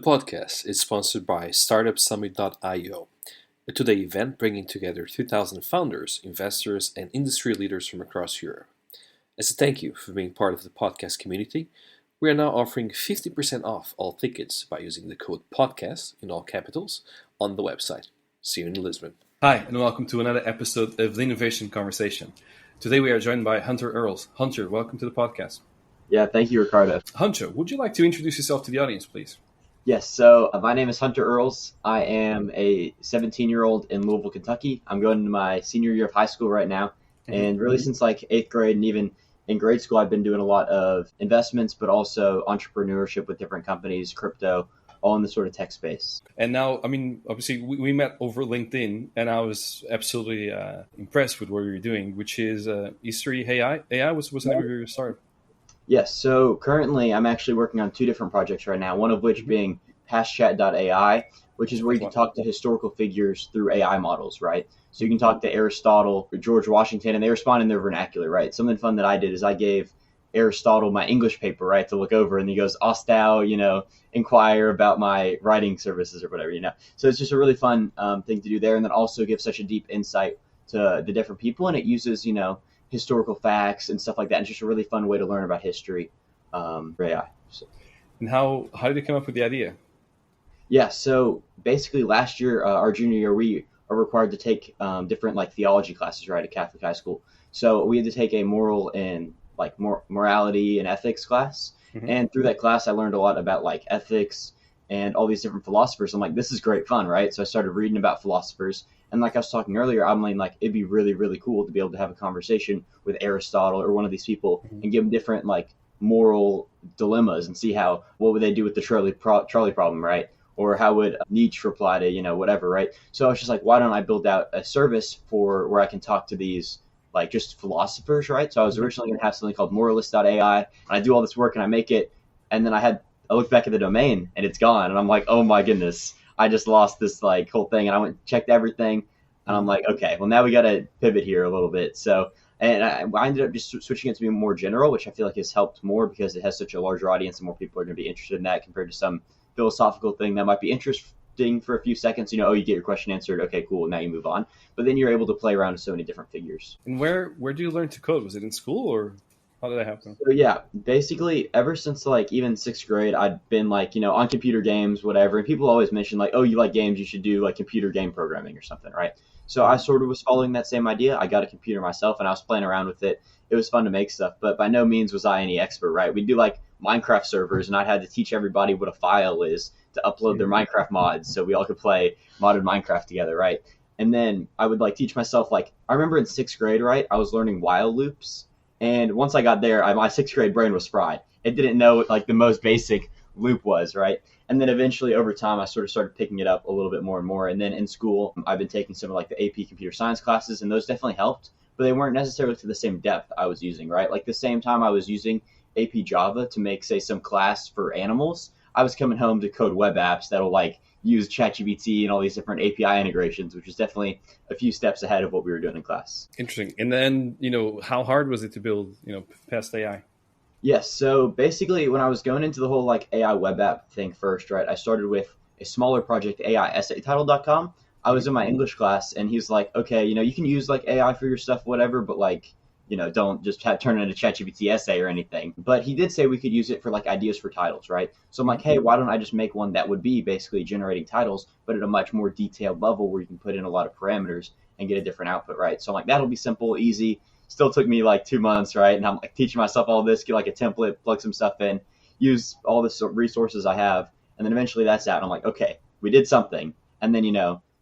podcast is sponsored by startupsummit.io, a two-day event bringing together 2,000 founders, investors, and industry leaders from across Europe. As a thank you for being part of the podcast community, we are now offering 50% off all tickets by using the code PODCAST in all capitals on the website. See you in Lisbon. Hi, and welcome to another episode of the Innovation Conversation. Today we are joined by Hunter Earls. Hunter, welcome to the podcast. Yeah, thank you, Ricardo. Hunter, would you like to introduce yourself to the audience, please? Yes, so my name is Hunter Earls. I am a 17-year-old in Louisville, Kentucky. I'm going into my senior year of high school right now. And really since like 8th grade and even in grade school, I've been doing a lot of investments, but also entrepreneurship with different companies, crypto, all in the sort of tech space. And now, obviously we met over LinkedIn, and I was absolutely impressed with what you were doing, which is History.ai. AI was the name of your startup. Yes, so currently I'm actually working on two different projects right now, one of which being Hashtag.ai, which is where you can talk to historical figures through AI models, right? So you can talk to Aristotle or George Washington, and they respond in their vernacular, right? Something fun that I did is I gave Aristotle my English paper, right, to look over, and he goes, "Thou, inquire about my writing services," or whatever, So it's just a really fun thing to do there, and then also give such a deep insight to the different people, and it uses, historical facts and stuff like that. It's just a really fun way to learn about history for AI. So. And how did you come up with the idea? Yeah, so basically last year, our junior year, we are required to take different theology classes, right, at Catholic high school. So we had to take a moral and morality and ethics class. Mm-hmm. And through that class, I learned a lot about ethics and all these different philosophers. I'm like, this is great fun, right? So I started reading about philosophers. And like I was talking earlier, I'm it'd be really, really cool to be able to have a conversation with Aristotle or one of these people and give them different moral dilemmas and see what would they do with the trolley problem, right? Or how would Nietzsche reply to, whatever, right? So I was just like, why don't I build out a service for where I can talk to these just philosophers, right? So I was originally going to have something called moralist.ai, and I do all this work and I make it, and then I looked back at the domain and it's gone, and I'm like, oh my goodness, I just lost this whole thing. And I went and checked everything, and I'm like, okay, well now we got to pivot here a little bit. So, and I ended up just switching it to be more general, which I feel like has helped more because it has such a larger audience and more people are going to be interested in that compared to some philosophical thing that might be interesting for a few seconds. You get your question answered. Okay, cool. Now you move on. But then you're able to play around with so many different figures. And where do you learn to code? Was it in school, or how did that happen? So yeah, basically ever since even 6th grade, I'd been on computer games, whatever. And people always mention oh, you like games, you should do computer game programming or something, right? So I sort of was following that same idea. I got a computer myself and I was playing around with it. It was fun to make stuff, but by no means was I any expert, right? We'd do Minecraft servers, and I had to teach everybody what a file is to upload their Minecraft mods so we all could play modded Minecraft together, right? And then I would teach myself, I remember in 6th grade, right, I was learning while loops. And once I got there, my 6th grade brain was fried. It didn't know what the most basic loop was, right? And then eventually over time, I sort of started picking it up a little bit more and more. And then in school, I've been taking some of the AP computer science classes, and those definitely helped, but they weren't necessarily to the same depth I was using, right? The same time I was using AP Java to make, say, some class for animals, I was coming home to code web apps that'll use ChatGPT and all these different API integrations, which is definitely a few steps ahead of what we were doing in class. Interesting. And then, how hard was it to build, past AI? Yes. So basically, when I was going into the whole AI web app thing first, right, I started with a smaller project, AIessaytitle.com. I was in my English class, and he's like, okay, you can use AI for your stuff, whatever, but don't just turn it into ChatGPT essay or anything. But he did say we could use it for ideas for titles, right? So I'm like, hey, why don't I just make one that would be basically generating titles, but at a much more detailed level where you can put in a lot of parameters and get a different output, right? So I'm like, that'll be simple, easy. Still took me 2 months, right? And I'm teaching myself all this, get a template, plug some stuff in, use all the resources I have. And then eventually that's out. And I'm like, okay, we did something. And then,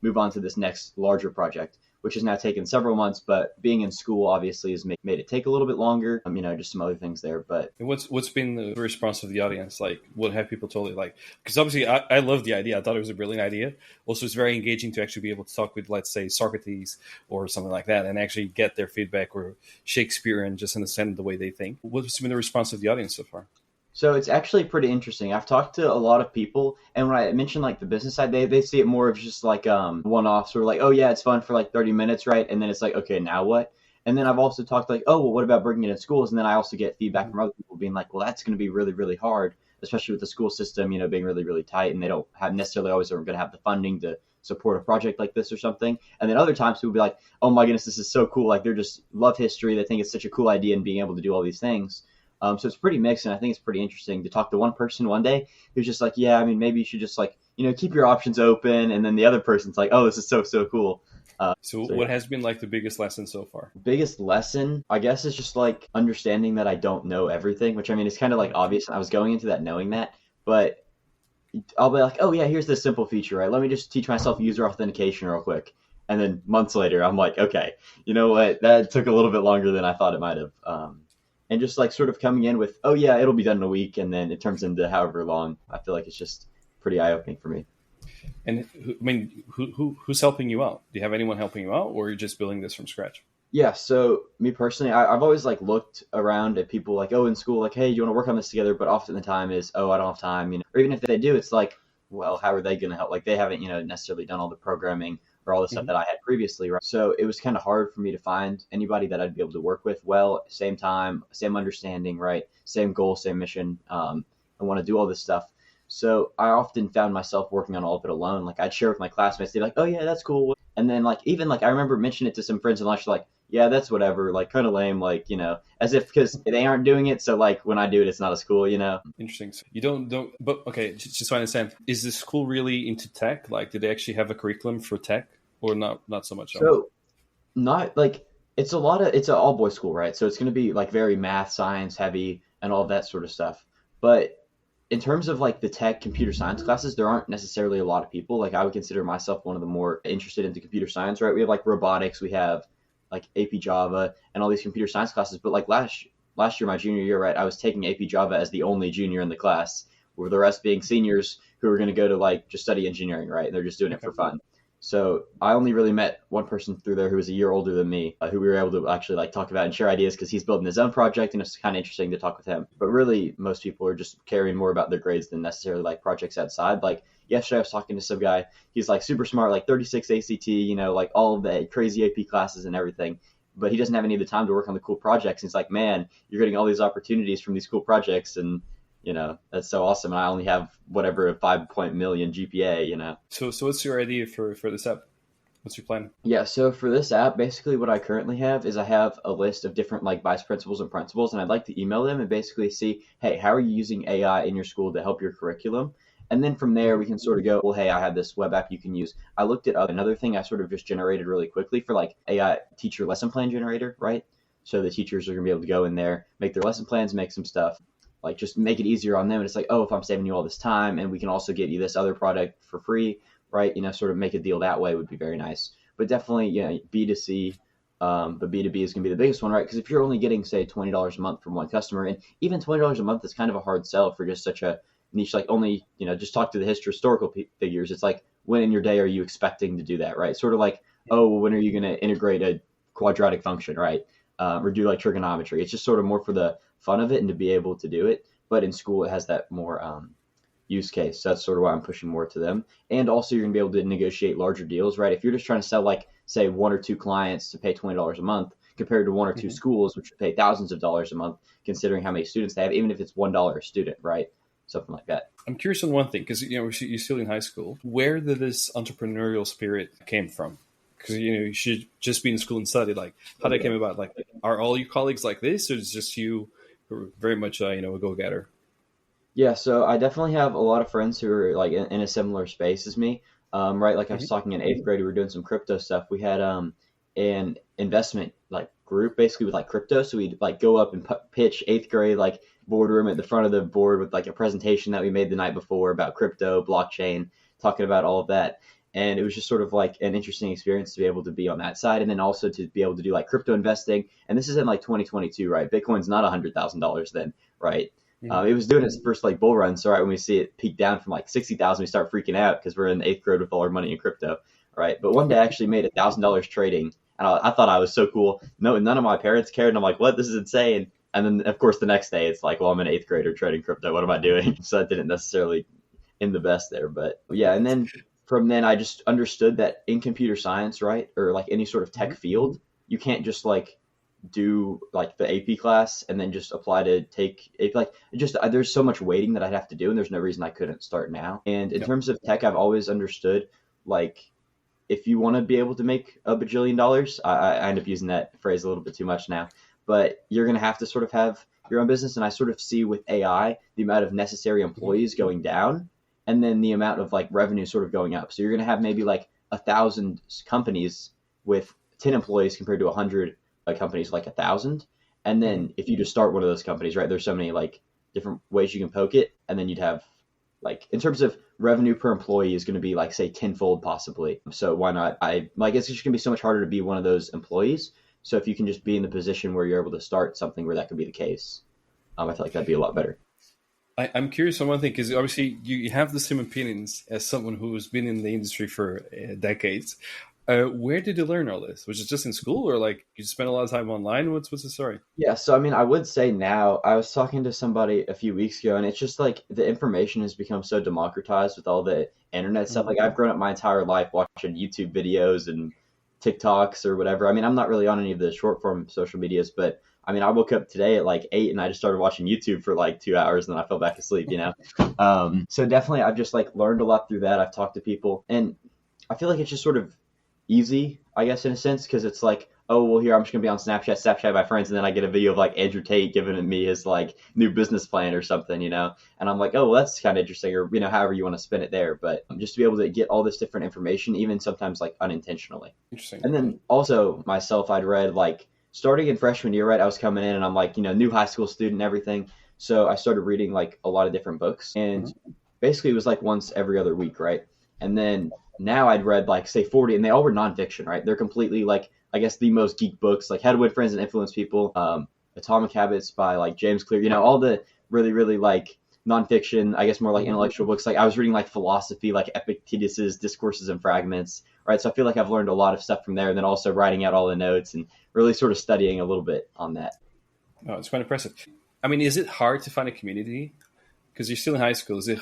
move on to this next larger project, which has now taken several months, but being in school obviously has made it take a little bit longer. Just some other things there. But and what's been the response of the audience? What have people told you? Because obviously I love the idea. I thought it was a brilliant idea. Also, it's very engaging to actually be able to talk with, let's say, Socrates or something like that, and actually get their feedback, or Shakespeare, and just understand the way they think. What's been the response of the audience so far? So it's actually pretty interesting. I've talked to a lot of people, and when I mentioned the business side, they see it more of just one-off, sort of oh yeah, it's fun for 30 minutes, right? And then it's okay, now what? And then I've also talked oh, well, what about bringing it in schools? And then I also get feedback from other people being well, that's going to be really, really hard, especially with the school system, being really, really tight, and they don't have necessarily always are going to have the funding to support a project like this or something. And then other times people will be like, oh my goodness, this is so cool. Like they're just love history. They think it's such a cool idea and being able to do all these things. So it's pretty mixed, and I think it's pretty interesting to talk to one person one day who's just like, yeah, I mean, maybe you should just like, keep your options open. And then the other person's like, oh, this is so, so cool. So Yeah. what has been like the biggest lesson so far? Biggest lesson, I guess, is just like understanding that I don't know everything, which I mean, it's kind of like obvious. I was going into that knowing that, but I'll be like, oh yeah, here's this simple feature, right? Let me just teach myself user authentication real quick. And then months later, I'm like, okay, you know what? That took a little bit longer than I thought it might have. And just like sort of coming in with, oh yeah, it'll be done in a week, and then it turns into however long. I feel like it's just pretty eye opening for me. And who's helping you out? Do you have anyone helping you out, or are you just building this from scratch? Yeah, so me personally, I've always like looked around at people like, oh, in school, like, hey, do you want to work on this together? But often the time is, oh, I don't have time, or even if they do, it's like, well, how are they going to help? Like they haven't, necessarily done all the programming or all the stuff Mm-hmm. that I had previously, right? So it was kind of hard for me to find anybody that I'd be able to work with well, same time, same understanding, right? Same goal, same mission. I want to do all this stuff. So I often found myself working on all of it alone. Like I'd share with my classmates, they'd be like, oh yeah, that's cool. And then like even like I remember mentioning it to some friends in lunch, like, yeah, that's whatever, like kind of lame, like, as if because they aren't doing it. So like when I do it, it's not as cool. Interesting. So you don't, but okay, just so I understand, is the school really into tech? Like, do they actually have a curriculum for tech, or not so much? So not like it's an all boys school, right? So it's going to be like very math, science heavy and all of that sort of stuff. But in terms of like the tech computer science classes, there aren't necessarily a lot of people. Like I would consider myself one of the more interested into computer science, right? We have like robotics, we have like AP Java and all these computer science classes. But like last year, my junior year, right, I was taking AP Java as the only junior in the class, with the rest being seniors who are going to go to like just study engineering, right? And they're just doing it Okay. for fun. So I only really met one person through there who was a year older than me, who we were able to actually like talk about and share ideas because he's building his own project, and it's kind of interesting to talk with him. But really, most people are just caring more about their grades than necessarily like projects outside. Like yesterday, I was talking to some guy. He's like super smart, like 36 ACT, like all of the crazy AP classes and everything. But he doesn't have any of the time to work on the cool projects. And he's like, man, you're getting all these opportunities from these cool projects, and that's so awesome. And I only have whatever a 5 million GPA. So what's your idea for this app? What's your plan? Yeah, so for this app, basically what I currently have is I have a list of different like vice principals and principals, and I'd like to email them and basically see, hey, how are you using AI in your school to help your curriculum? And then from there, we can sort of go, well, hey, I have this web app you can use. I looked at another thing I sort of just generated really quickly for like AI teacher lesson plan generator, right? So the teachers are going to be able to go in there, make their lesson plans, make some stuff, like just make it easier on them. And it's like, oh, if I'm saving you all this time and we can also get you this other product for free, right? Sort of make a deal that way would be very nice. But definitely, B2C, but B2B is going to be the biggest one, right? Because if you're only getting, say, $20 a month from one customer, and even $20 a month is kind of a hard sell for just such a niche, like only, just talk to the historical figures. It's like, when in your day are you expecting to do that, right? Sort of like, oh, well, when are you going to integrate a quadratic function, right? Or do like trigonometry. It's just sort of more for the fun of it and to be able to do it. But in school, it has that more use case. So that's sort of why I'm pushing more to them. And also you're gonna be able to negotiate larger deals, right? If you're just trying to sell like say one or two clients to pay $20 a month compared to one or two Mm-hmm. schools, which pay thousands of dollars a month, considering how many students they have, even if it's $1 a student, right? Something like that. I'm curious on one thing because you're still in high school. Where did this entrepreneurial spirit came from? Because you should just be in school and study. Like how that came about. Like are all your colleagues like this, or is it just you who are very much a go getter? Yeah, so I definitely have a lot of friends who are like in a similar space as me. Right, like I was Mm-hmm. talking in eighth grade, we were doing some crypto stuff. We had an investment like group basically with like crypto. So we'd like go up and pitch eighth grade like boardroom at the front of the board with like a presentation that we made the night before about crypto, blockchain, talking about all of that. And it was just sort of like an interesting experience to be able to be on that side, and then also to be able to do like crypto investing. And this is in like 2022, right? Bitcoin's not $100,000 then, right? Mm-hmm. It was doing its first like bull run. So right when we see it peak down from like 60,000, we start freaking out because we're in the eighth grade with all our money in crypto, right? But one day I actually made $1,000 trading, and I thought I was so cool. No, none of my parents cared, and I'm like, what? This is insane. And then of course the next day it's like, well, I'm an eighth grader trading crypto. What am I doing? So that didn't necessarily end the best there, but yeah. And then from then I just understood that in computer science, right, or like any sort of tech field, you can't just like do like the AP class and then just apply to take AP. Like just there's so much waiting that I'd have to do, and there's no reason I couldn't start now. And in Yep. terms of tech, I've always understood like if you want to be able to make a bajillion dollars, I end up using that phrase a little bit too much now, but you're going to have to sort of have your own business. And I sort of see with AI, the amount of necessary Mhm. employees going down and then the amount of like revenue sort of going up. So you're going to have maybe like 1,000 companies with 10 employees compared to 100 companies like 1,000. And Mhm. then if you just start one of those companies, right, there's so many like different ways you can poke it. And then you'd have like in terms of revenue per employee is going to be like say tenfold possibly. So why not? I like it's just going to be so much harder to be one of those employees. So if you can just be in the position where you're able to start something where that could be the case, I feel like that'd be a lot better. I'm curious on one thing because obviously you have the same opinions as someone who's been in the industry for decades. Where did you learn all this? Was it just in school, or like you spent a lot of time online? What's the story? Yeah, so I mean, I would say now, I was talking to somebody a few weeks ago, and it's just like the information has become so democratized with all the internet stuff. Mhm. Like, I've grown up my entire life watching YouTube videos and TikToks or whatever. I mean, I'm not really on any of the short form social medias, but I mean, I woke up today at like 8 and I just started watching YouTube for like 2 hours and then I fell back asleep, you know? So definitely, I've just like learned a lot through that. I've talked to people, and I feel like it's just sort of easy, I guess, in a sense, because it's like, oh, well, here I'm just gonna be on Snapchat my friends, and then I get a video of like Andrew Tate giving me his like new business plan or something, you know, and I'm like, oh, well, that's kind of interesting, or however you want to spin it there, but just to be able to get all this different information, even sometimes like unintentionally. Interesting. And then also myself, I'd read like starting in freshman year, right? I was coming in and I'm like, new high school student and everything. So I started reading like a lot of different books, and Mhm. basically it was like once every other week, right? And then now I'd read like say 40, and they all were nonfiction, right? They're completely like I guess the most geek books, like How to Win Friends and Influence People, Atomic Habits by like James Clear, all the really really like nonfiction, I guess more like Mhm. intellectual books. Like I was reading like philosophy, like Epictetus's Discourses and Fragments, right? So I feel like I've learned a lot of stuff from there, and then also writing out all the notes and really sort of studying a little bit on that. Oh, it's quite impressive. I mean, is it hard to find a community? Because you're still in high school. Is it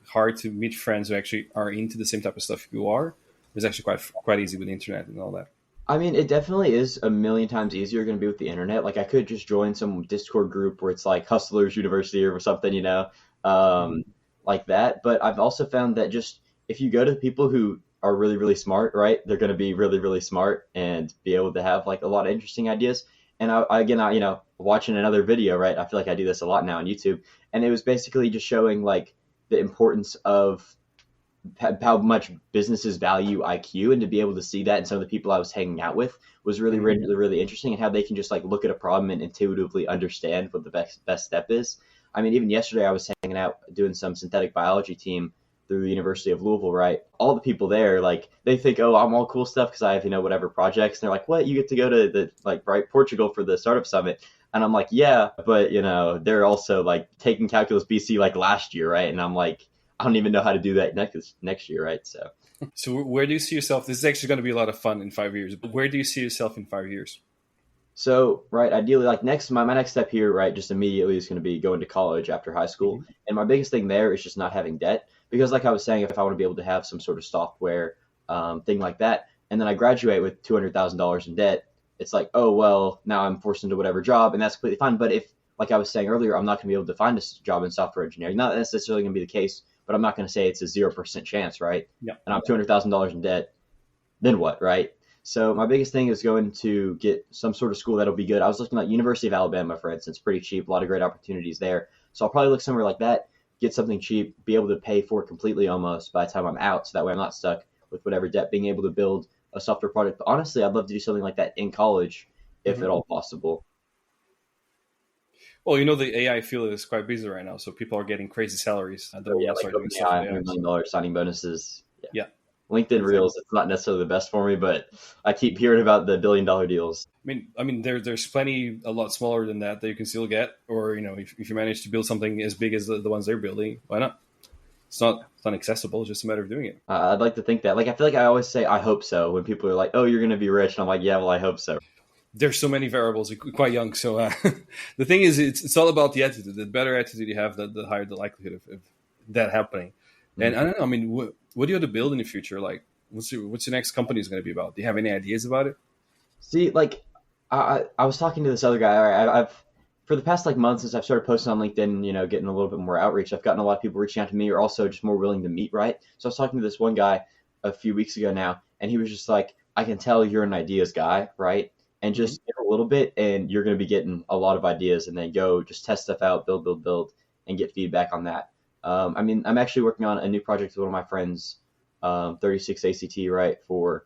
hard to meet friends who actually are into the same type of stuff you are? It's actually quite easy with the internet and all that. I mean, it definitely is a million times easier going to be with the internet. Like, I could just join some Discord group where it's like Hustlers University or something, Mhm. um, like that. But I've also found that just if you go to people who are really, really smart, right, they're going to be really, really smart and be able to have like a lot of interesting ideas. And again, watching another video, right, I feel like I do this a lot now on YouTube. And it was basically just showing like the importance of how much businesses value IQ, and to be able to see that in some of the people I was hanging out with was really Mhm. really really interesting, and how they can just like look at a problem and intuitively understand what the best step is. I mean, even yesterday I was hanging out doing some synthetic biology team through the University of Louisville, right? All the people there, like, they think, oh, I'm all cool stuff because I have whatever projects, and they're like, what? You get to go to the like right Portugal for the startup summit? And I'm like, yeah, but they're also like taking calculus BC like last year, right? And I'm like, I don't even know how to do that next year, right? So, So where do you see yourself? This is actually going to be a lot of fun in 5 years. But where do you see yourself in 5 years? right, ideally, like my next step here, right, just immediately is going to be going to college after high school, Mhm. and my biggest thing there is just not having debt, because, like I was saying, if I want to be able to have some sort of software thing like that, and then I graduate with $200,000 in debt, it's like, oh well, now I'm forced into whatever job, and that's completely fine. But if, like I was saying earlier, I'm not going to be able to find a job in software engineering, not necessarily going to be the case, but I'm not going to say it's a 0% chance, right? Yeah. And I'm $200,000 in debt, then what, right? So my biggest thing is going to get some sort of school that'll be good. I was looking at University of Alabama, for instance, pretty cheap, a lot of great opportunities there. So I'll probably look somewhere like that, get something cheap, be able to pay for it completely almost by the time I'm out, so that way I'm not stuck with whatever debt, being able to build a software product. But honestly, I'd love to do something like that in college, if Mhm. at all possible. Well, the AI field is quite busy right now, so people are getting crazy salaries the So moment yeah, they like start doing stuff OpenAI, with AI. $100 million signing bonuses. Yeah. Yeah, LinkedIn exactly. Reels, it's not necessarily the best for me, but I keep hearing about the $1 billion deals. I mean, there's plenty a lot smaller than that you can still get, or if you manage to build something as big as the ones they're building, why not? It's not accessible. It's just a matter of doing it. I'd like to think that. Like, I feel like I always say, I hope so, when people are like, oh, you're going to be rich. And I'm like, yeah, well, I hope so. There's so many variables. You're quite young, so the thing is, it's all about the attitude. The better attitude you have, the higher the likelihood of that happening. And Mm. I don't know. I mean, what do you want to build in the future? Like, what's your next company is going to be about? Do you have any ideas about it? See, like, I was talking to this other guy. All right, I've for the past like months since I've started posting on LinkedIn, getting a little bit more outreach. I've gotten a lot of people reaching out to me, or also just more willing to meet. Right. So I was talking to this one guy a few weeks ago now, and he was just like, "I can tell you're an ideas guy, right? And Hmm. just give a little bit, and you're going to be getting a lot of ideas, and then go just test stuff out, build, and get feedback on that." I mean, I'm actually working on a new project with one of my friends, 36 ACT, right, for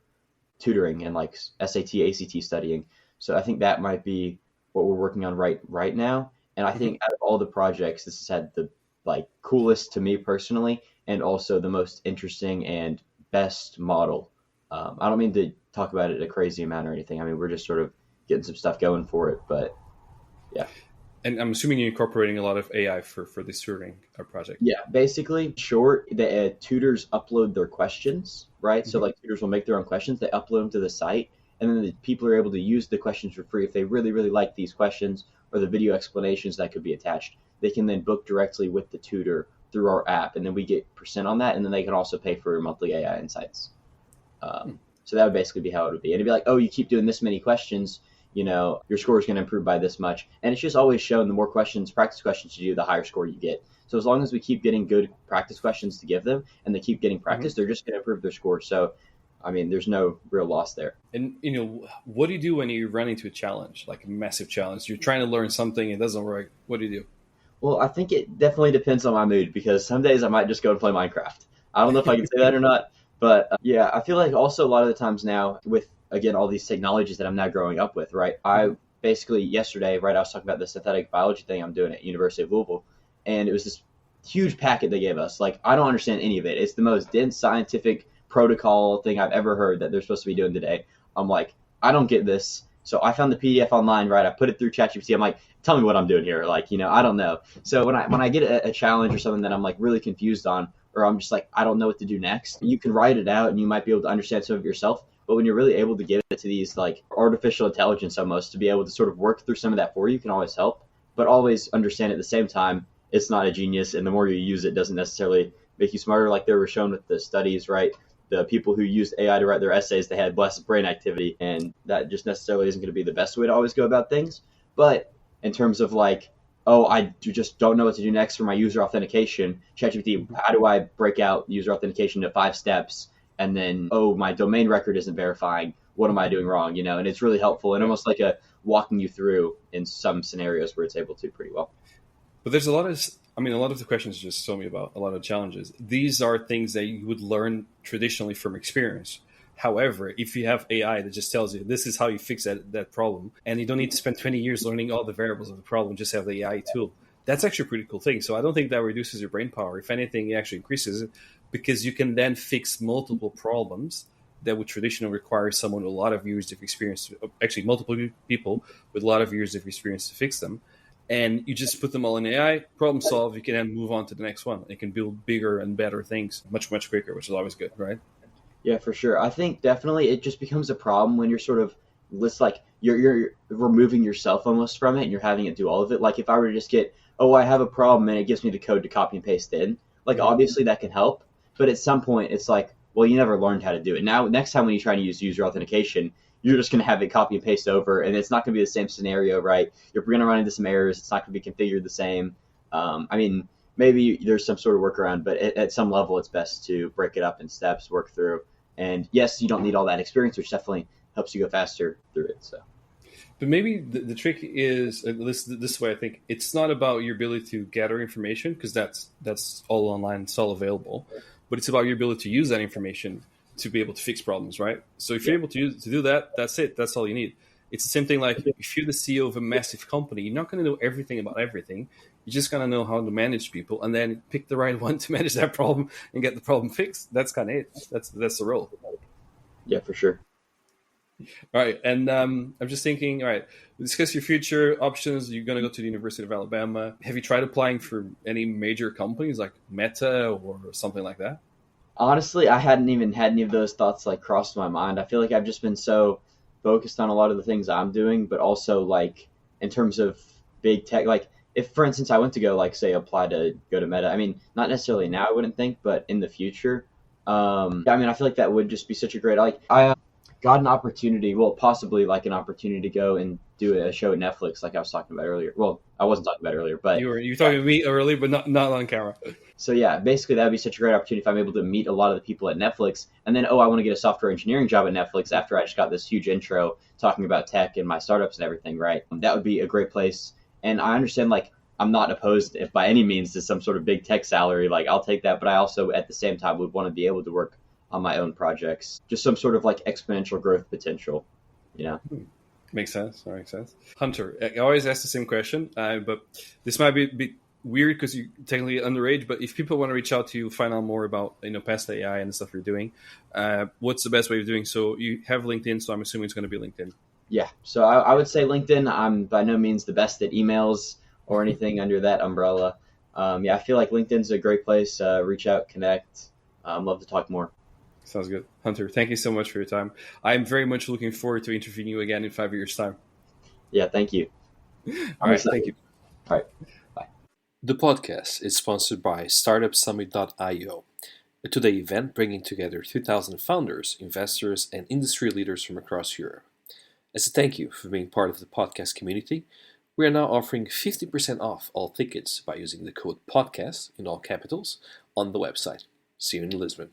tutoring and like SAT, ACT studying. So I think that might be what we're working on right now. And I Hmm. think out of all the projects, this has had the like coolest to me personally, and also the most interesting and best model. I don't mean to talk about it a crazy amount or anything. I mean, we're just sort of getting some stuff going for it, but yeah. And I'm assuming you're incorporating a lot of AI for this tutoring project. Yeah, basically, short, the tutors upload their questions, right? So, Hmm. like, tutors will make their own questions, they upload them to the site, and then the people are able to use the questions for free. If they really, really like these questions or the video explanations that could be attached, they can then book directly with the tutor through our app, and then we get percent on that, and then they can also pay for monthly AI insights. So that would basically be how it would be. And it'd be like, oh, you keep doing this many questions, your score is going to improve by this much. And it's just always shown the more questions, practice questions you do, the higher score you get. So as long as we keep getting good practice questions to give them and they keep getting Hmm. practice, they're just going to improve their score. So, I mean, there's no real loss there. And what do you do when you run into a challenge, like a massive challenge? You're trying to learn something, it doesn't work. What do you Well, I think it definitely depends on my mood because some days I might just go and play Minecraft. I don't know if I can say that or not, but yeah, I feel like also a lot of the times now with again all these technologies that I'm now growing up with, right? I do? basically yesterday, right, I was talking about the synthetic biology thing I'm doing at University of Louisville, and it was this huge packet they gave us. Like I don't understand any of it. It's the most dense scientific protocol thing I've ever heard that they're supposed to be doing today. I'm like, I don't get this. So I found the PDF online, right? I put it through ChatGPT. I'm like, tell me what I'm doing here. Like, I don't know. So when I get a challenge or something that I'm like really confused on, or I'm just like I don't know what to do next, you can write it out and you might be able to understand some of it yourself. But when you're really able to give it to these like artificial intelligence almost to be able to sort of work through some of that for you can always help. But always understand at the same time it's not a genius, and the more you use it doesn't necessarily make you smarter. Like they were shown with the studies, right? The people who used AI to write their essays, they had less brain activity, and that just necessarily isn't going to be the best way to always go about things. But in terms of like, oh, I just don't know what to do next for my user authentication. ChatGPT, Hmm. how do I break out user authentication to 5 steps? And then, oh, my domain record isn't verifying. What am I Hmm. doing wrong? And it's really helpful and Yeah. almost like a walking you through in some scenarios where it's able to pretty well. But there's a lot of, I mean, a lot of the questions you just told me about, a lot of challenges. These are things that you would learn traditionally from experience. However, if you have AI that just tells you this is how you fix that problem, and you don't need to spend 20 years learning all the variables of the problem, just have the AI tool, that's actually a pretty cool thing. So I don't think that reduces your brain power. If anything, it actually increases it because you can then fix multiple problems that would traditionally require someone with a lot of years of experience, actually multiple people with a lot of years of experience to fix them, and you just put them all in AI, problem solve. You can then move on to the next one. It can build bigger and better things much quicker, which is always good, right? Yeah, for sure. I think definitely it just becomes a problem when you're sort of list like you're removing yourself almost from it and you're having it do all of it. Like if I were to just get, oh, I have a problem and it gives me the code to copy and paste in, like Mm-hmm. obviously that can help, but at some point it's like, well, you never learned how to do it. Now, next time when you try to use user authentication, you're just going to have it copy and paste over, and it's not going to be the same scenario, right? You're going to run into some errors. It's not going to be configured the same. I mean, maybe there's some sort of workaround, but at some level, it's best to break it up in steps, work through. And yes, you don't need all that experience, which definitely helps you go faster through it. So But maybe the trick is this way. I think it's not about your ability to gather information because that's all online, it's all available, but it's about your ability to use that information to be able to fix problems, right? So if yeah, you're able to do that, that's it. That's all you need. It's the same thing like if you're the CEO of a massive company, you're not going to know everything about everything. You're just going to know how to manage people and then pick the right one to manage that problem and get the problem fixed. That's kind of it. That's the role. yeah, for sure. All right, and I'm just thinking. All right, we discuss your future options. You're going to go to the University of Alabama. Have you tried applying for any major companies like Meta or something like that? Honestly, I hadn't even had any of those thoughts like crossed my mind. I feel like I've just been so focused on a lot of the things I'm doing, but also like in terms of big tech, like if for instance I went to go like say apply to go to Meta, I mean not necessarily now I wouldn't think, but in the future, I mean I feel like that would just be such a great like I got an opportunity, well possibly like an opportunity to go and do a show at Netflix, like I was talking about earlier. Well, I wasn't talking about earlier, but You were talking to me earlier, but not on camera. so yeah, basically that would be such a great opportunity if I'm able to meet a lot of the people at Netflix, and then I want to get a software engineering job at Netflix after I just got this huge intro talking about tech and my startups and everything. Right, that would be a great place. And I understand like I'm not opposed if by any means to some sort of big tech salary. Like I'll take that, but I also at the same time would want to be able to work on my own projects, just some sort of like exponential growth potential. You know. Makes sense. That makes sense. Hunter, I always ask the same question, but this might be a bit weird because you're technically underage. But if people want to reach out to you, find out more about Hashtag.ai and the stuff you're doing, what's the best way of doing so? You have LinkedIn, so I'm assuming it's going to be LinkedIn. Yeah, so I would say LinkedIn. I'm by no means the best at emails or anything under that umbrella. Yeah, I feel like LinkedIn's a great place. Reach out, connect. Love to talk more. Sounds good. Hunter, thank you so much for your time. I'm very much looking forward to interviewing you again in 5 years' time. Yeah, thank you. All right, thank you. All right, bye. The podcast is sponsored by startupsummit.io, a two-day event bringing together 2,000 founders, investors, and industry leaders from across Europe. As a thank you for being part of the podcast community, we are now offering 50% off all tickets by using the code PODCAST in all capitals on the website. See you in Lisbon.